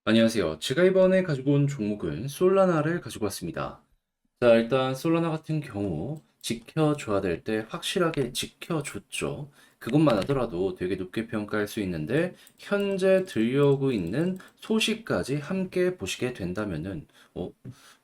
안녕하세요. 제가 이번에 가지고 온 종목은 솔라나를 가지고 왔습니다. 자, 일단 솔라나 같은 경우 지켜줘야 될 때 확실하게 지켜줬죠. 그것만 하더라도 되게 높게 평가할 수 있는데 현재 들려오고 있는 소식까지 함께 보시게 된다면은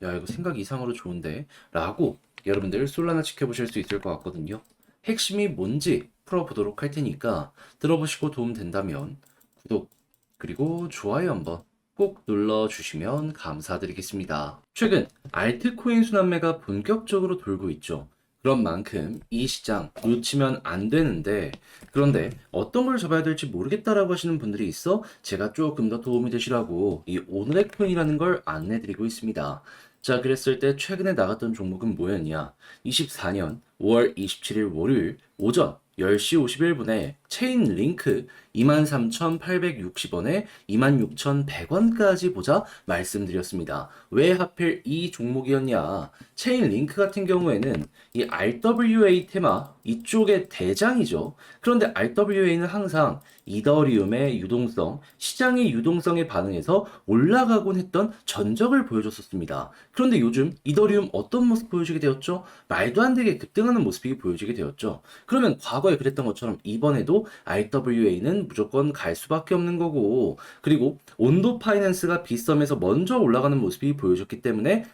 야, 이거 생각 이상으로 좋은데 라고 여러분들 솔라나 지켜보실 수 있을 것 같거든요. 핵심이 뭔지 풀어보도록 할 테니까 들어보시고 도움 된다면 구독 그리고 좋아요 한번 꼭 눌러주시면 감사드리겠습니다. 최근 알트코인 순환매가 본격적으로 돌고 있죠. 그런 만큼 이 시장 놓치면 안 되는데, 그런데 어떤 걸 잡아야 될지 모르겠다라고 하시는 분들이 있어 제가 조금 더 도움이 되시라고 이 오늘의 코인이라는 걸 안내드리고 있습니다. 자, 그랬을 때 최근에 나갔던 종목은 뭐였냐? 24년 5월 27일 월요일 오전 10시 51분에 체인 링크 23,860원에 26,100원까지 보자 말씀드렸습니다. 왜 하필 이 종목이었냐? 체인 링크 같은 경우에는 이 RWA 테마 이쪽의 대장이죠. 그런데 RWA는 항상 이더리움의 유동성, 시장의 유동성에 반응해서 올라가곤 했던 전적을 보여줬었습니다. 그런데 요즘 이더리움 어떤 모습 보여주게 되었죠? 말도 안 되게 급등하는 모습이 보여지게 되었죠. 그러면 과거에 그랬던 것처럼 이번에도 RWA는 무조건 갈 수밖에 없는 거고, 그리고 온도 파이낸스가 빗썸에서 먼저 올라가는 모습이 보여졌기 때문에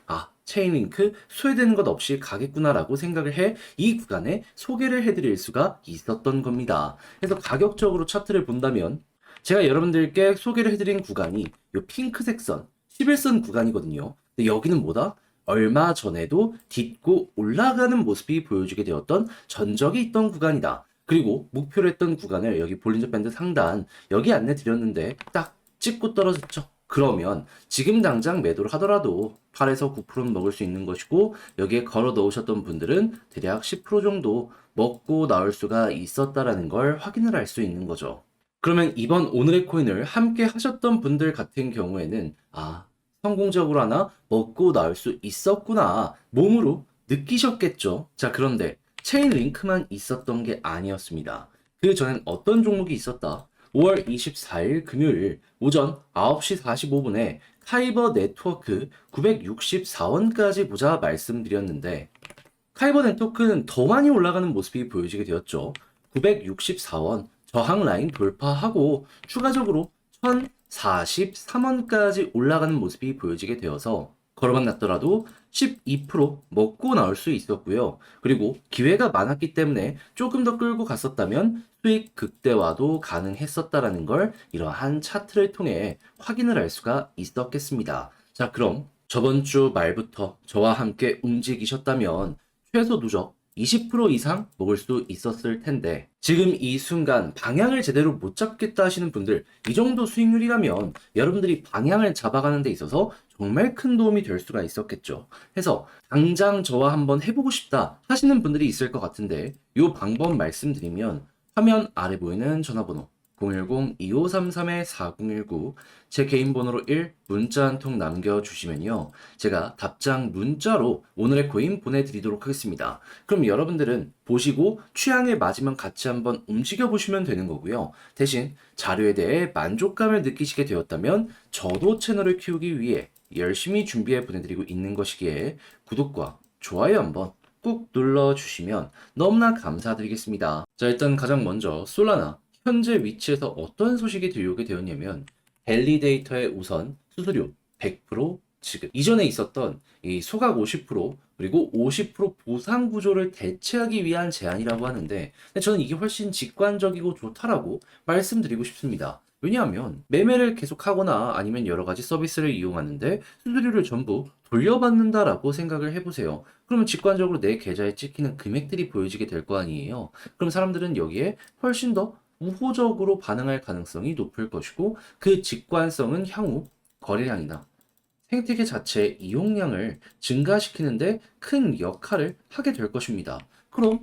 체인링크 소외되는 것 없이 가겠구나라고 생각을 해 이 구간에 소개를 해드릴 수가 있었던 겁니다. 그래서 가격적으로 차트를 본다면 제가 여러분들께 소개를 해드린 구간이 이 핑크색 선, 11선 구간이거든요. 근데 여기는 뭐다? 얼마 전에도 딛고 올라가는 모습이 보여주게 되었던 전적이 있던 구간이다. 그리고 목표로 했던 구간을 여기 볼린저 밴드 상단 여기 안내 드렸는데 딱 찍고 떨어졌죠. 그러면 지금 당장 매도를 하더라도 8에서 9%는 먹을 수 있는 것이고 여기에 걸어 넣으셨던 분들은 대략 10% 정도 먹고 나올 수가 있었다라는 걸 확인을 할 수 있는 거죠. 그러면 이번 오늘의 코인을 함께 하셨던 분들 같은 경우에는 성공적으로 하나 먹고 나올 수 있었구나 몸으로 느끼셨겠죠. 자, 그런데 체인 링크만 있었던 게 아니었습니다. 그 전엔 어떤 종목이 있었다? 5월 24일 금요일 오전 9시 45분에 카이버 네트워크 964원까지 보자 말씀드렸는데 카이버 네트워크는 더 많이 올라가는 모습이 보여지게 되었죠. 964원 저항 라인 돌파하고 추가적으로 1043원까지 올라가는 모습이 보여지게 되어서 걸어만 났더라도 12% 먹고 나올 수 있었고요. 그리고 기회가 많았기 때문에 조금 더 끌고 갔었다면 수익 극대화도 가능했었다라는 걸 이러한 차트를 통해 확인을 할 수가 있었겠습니다. 자, 그럼 저번 주 말부터 저와 함께 움직이셨다면 최소 누적 20% 이상 먹을 수 있었을 텐데 지금 이 순간 방향을 제대로 못 잡겠다 하시는 분들 이 정도 수익률이라면 여러분들이 방향을 잡아가는 데 있어서 정말 큰 도움이 될 수가 있었겠죠. 해서 당장 저와 한번 해보고 싶다 하시는 분들이 있을 것 같은데 이 방법 말씀드리면 화면 아래 보이는 전화번호 010-2533-4019 제 개인 번호로 1 문자 한 통 남겨주시면요. 제가 답장 문자로 오늘의 코인 보내드리도록 하겠습니다. 그럼 여러분들은 보시고 취향에 맞으면 같이 한번 움직여 보시면 되는 거고요. 대신 자료에 대해 만족감을 느끼시게 되었다면 저도 채널을 키우기 위해 열심히 준비해 보내드리고 있는 것이기에 구독과 좋아요 한번 꾹 눌러주시면 너무나 감사드리겠습니다. 자, 일단 가장 먼저 솔라나 현재 위치에서 어떤 소식이 들려오게 되었냐면 밸리데이터의 우선 수수료 100% 지급 이전에 있었던 이 소각 50% 그리고 50% 보상 구조를 대체하기 위한 제안이라고 하는데 저는 이게 훨씬 직관적이고 좋다라고 말씀드리고 싶습니다. 왜냐하면 매매를 계속하거나 아니면 여러 가지 서비스를 이용하는데 수수료를 전부 돌려받는다라고 생각을 해보세요. 그러면 직관적으로 내 계좌에 찍히는 금액들이 보여지게 될 거 아니에요. 그럼 사람들은 여기에 훨씬 더 우호적으로 반응할 가능성이 높을 것이고 그 직관성은 향후 거래량이나 생태계 자체의 이용량을 증가시키는데 큰 역할을 하게 될 것입니다. 그럼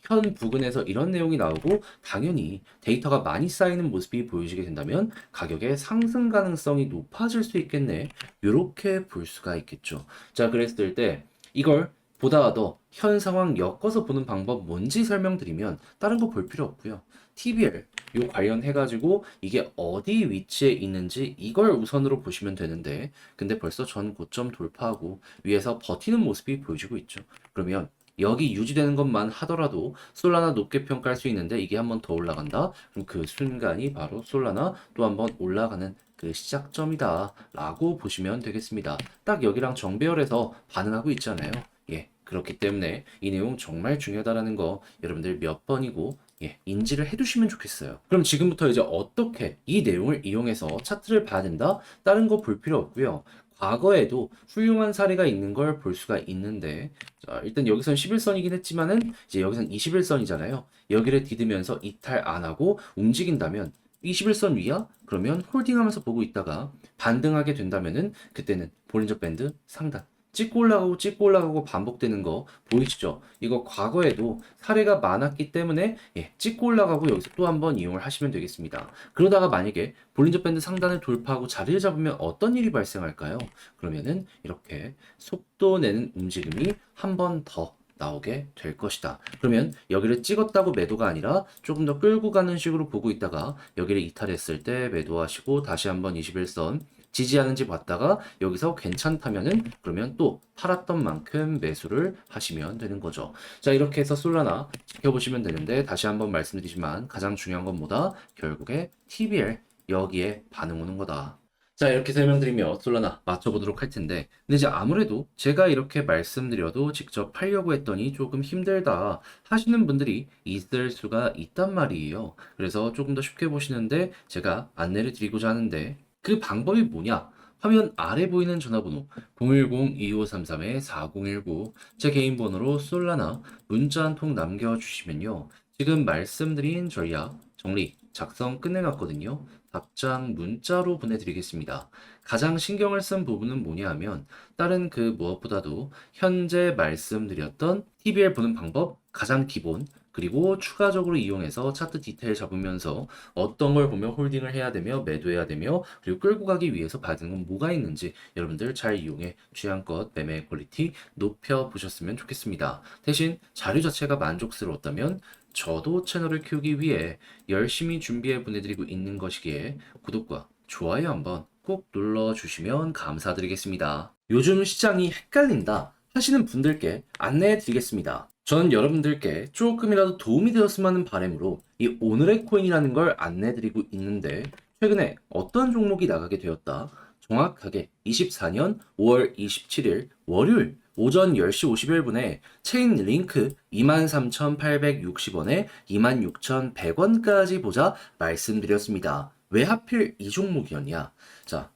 현 부근에서 이런 내용이 나오고 당연히 데이터가 많이 쌓이는 모습이 보여지게 된다면 가격의 상승 가능성이 높아질 수 있겠네. 이렇게 볼 수가 있겠죠. 자, 그랬을 때 이걸 보다 더 현 상황 엮어서 보는 방법 뭔지 설명드리면 다른 거 볼 필요 없고요. TBL 요 관련해가지고 이게 어디 위치에 있는지 이걸 우선으로 보시면 되는데 근데 벌써 전 고점 돌파하고 위에서 버티는 모습이 보여지고 있죠. 그러면 여기 유지되는 것만 하더라도 솔라나 높게 평가할 수 있는데 이게 한번 더 올라간다? 그럼 그 순간이 바로 솔라나 또 한번 올라가는 그 시작점이다 라고 보시면 되겠습니다. 딱 여기랑 정배열해서 반응하고 있잖아요. 예, 그렇기 때문에 이 내용 정말 중요하다라는 거 여러분들 몇 번이고 인지를 해두시면 좋겠어요. 그럼 지금부터 이제 어떻게 이 내용을 이용해서 차트를 봐야 된다? 다른 거 볼 필요 없고요. 과거에도 훌륭한 사례가 있는 걸 볼 수가 있는데 자, 일단 여기선 11선이긴 했지만은 이제 여기선 21선이잖아요. 여기를 디디면서 이탈 안 하고 움직인다면 21선 위야? 그러면 홀딩하면서 보고 있다가 반등하게 된다면은 그때는 볼린저 밴드 상단 찍고 올라가고 반복되는 거 보이시죠? 이거 과거에도 사례가 많았기 때문에 찍고 올라가고 여기서 또 한번 이용을 하시면 되겠습니다. 그러다가 만약에 볼린저 밴드 상단을 돌파하고 자리를 잡으면 어떤 일이 발생할까요? 그러면은 이렇게 속도 내는 움직임이 한 번 더 나오게 될 것이다. 그러면 여기를 찍었다고 매도가 아니라 조금 더 끌고 가는 식으로 보고 있다가 여기를 이탈했을 때 매도하시고 다시 한번 21선 지지하는지 봤다가 여기서 괜찮다면은 그러면 또 팔았던 만큼 매수를 하시면 되는 거죠. 자, 이렇게 해서 솔라나 지켜보시면 되는데 다시 한번 말씀드리지만 가장 중요한 건 뭐다? 결국에 TBL 여기에 반응 오는 거다. 자, 이렇게 설명드리며 솔라나 맞춰보도록 할 텐데 근데 이제 아무래도 제가 이렇게 말씀드려도 직접 하려고 했더니 조금 힘들다 하시는 분들이 있을 수가 있단 말이에요. 그래서 조금 더 쉽게 보시는데 제가 안내를 드리고자 하는데 그 방법이 뭐냐? 화면 아래 보이는 전화번호 010-2533-4019 제 개인 번호로 솔라나 문자 한 통 남겨주시면요. 지금 말씀드린 전략 정리 작성 끝내놨거든요. 답장 문자로 보내드리겠습니다. 가장 신경을 쓴 부분은 뭐냐 하면 다른 그 무엇보다도 현재 말씀드렸던 TBL 보는 방법 가장 기본 그리고 추가적으로 이용해서 차트 디테일 잡으면서 어떤 걸 보면 홀딩을 해야 되며 매도해야 되며 그리고 끌고 가기 위해서 봐야 되는 건 뭐가 있는지 여러분들 잘 이용해 취향껏 매매 퀄리티 높여보셨으면 좋겠습니다. 대신 자료 자체가 만족스러웠다면 저도 채널을 키우기 위해 열심히 준비해 보내드리고 있는 것이기에 구독과 좋아요 한번 꼭 눌러주시면 감사드리겠습니다. 요즘 시장이 헷갈린다 하시는 분들께 안내해 드리겠습니다. 저는 여러분들께 조금이라도 도움이 되었으면 하는 바람으로 이 오늘의 코인이라는 걸 안내해 드리고 있는데 최근에 어떤 종목이 나가게 되었다. 정확하게 24년 5월 27일 월요일 오전 10시 51분에 체인 링크 23,860원에 26,100원까지 보자 말씀드렸습니다. 왜 하필 이 종목이었냐? 자,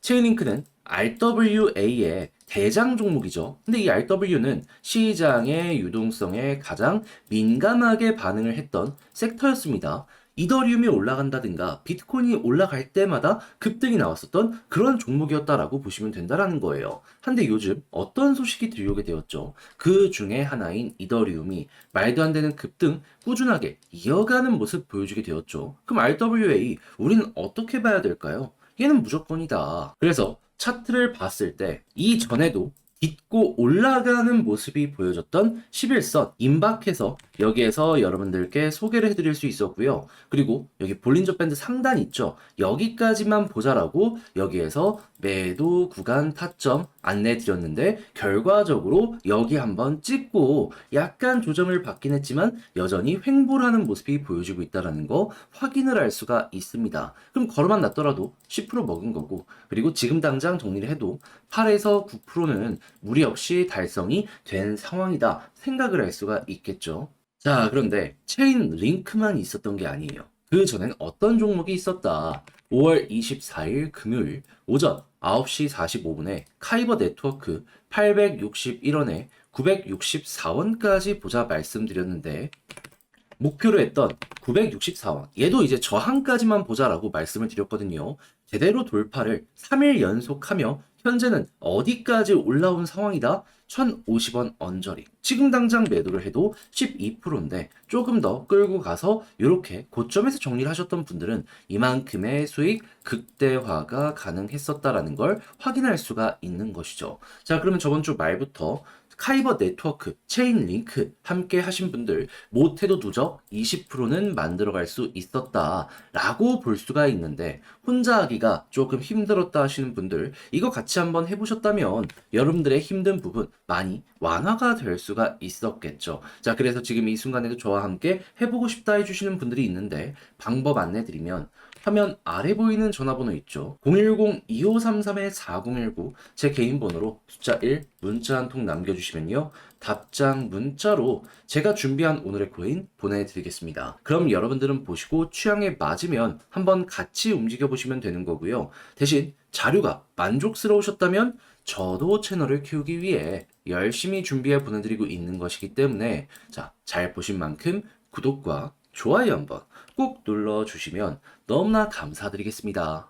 체인링크는 RWA의 대장 종목이죠. 근데 이 RW는 시장의 유동성에 가장 민감하게 반응을 했던 섹터였습니다. 이더리움이 올라간다든가 비트코인이 올라갈 때마다 급등이 나왔었던 그런 종목이었다라고 보시면 된다라는 거예요. 한데 요즘 어떤 소식이 들려오게 되었죠? 그 중에 하나인 이더리움이 말도 안 되는 급등 꾸준하게 이어가는 모습 보여주게 되었죠. 그럼 RWA 우리는 어떻게 봐야 될까요? 얘는 무조건이다. 그래서 차트를 봤을 때 이전에도 딛고 올라가는 모습이 보여졌던 11선 임박해서 여기에서 여러분들께 소개를 해드릴 수 있었고요. 그리고 여기 볼린저 밴드 상단 있죠. 여기까지만 보자라고 여기에서 매도 구간 타점 안내 드렸는데 결과적으로 여기 한번 찍고 약간 조정을 받긴 했지만 여전히 횡보를 하는 모습이 보여지고 있다는 거 확인을 할 수가 있습니다. 그럼 걸어만 놨더라도 10% 먹은 거고 그리고 지금 당장 정리를 해도 8에서 9%는 무리 없이 달성이 된 상황이다 생각을 할 수가 있겠죠. 자, 그런데 체인 링크만 있었던 게 아니에요. 그 전엔 어떤 종목이 있었다. 5월 24일 금요일 오전 9시 45분에 카이버 네트워크 861원에 964원까지 보자 말씀드렸는데 목표로 했던 964원 얘도 이제 저항까지만 보자라고 말씀을 드렸거든요. 제대로 돌파를 3일 연속하며 현재는 어디까지 올라온 상황이다? 1050원 언저리. 지금 당장 매도를 해도 12%인데 조금 더 끌고 가서 이렇게 고점에서 정리를 하셨던 분들은 이만큼의 수익 극대화가 가능했었다라는 걸 확인할 수가 있는 것이죠. 자, 그러면 저번 주 말부터 카이버 네트워크, 체인 링크 함께 하신 분들 못해도 누적 20%는 만들어갈 수 있었다라고 볼 수가 있는데 혼자 하기가 조금 힘들었다 하시는 분들 이거 같이 한번 해보셨다면 여러분들의 힘든 부분 많이 완화가 될 수가 있었겠죠. 자, 그래서 지금 이 순간에도 저와 함께 해보고 싶다 해주시는 분들이 있는데 방법 안내드리면 화면 아래 보이는 전화번호 있죠. 010-2533-4019 제 개인 번호로 숫자 1 문자 한 통 남겨주시면요. 답장 문자로 제가 준비한 오늘의 코인 보내드리겠습니다. 그럼 여러분들은 보시고 취향에 맞으면 한번 같이 움직여 보시면 되는 거고요. 대신 자료가 만족스러우셨다면 저도 채널을 키우기 위해 열심히 준비해 보내드리고 있는 것이기 때문에 자, 잘 보신 만큼 구독과 좋아요 한번 꼭 눌러주시면 너무나 감사드리겠습니다.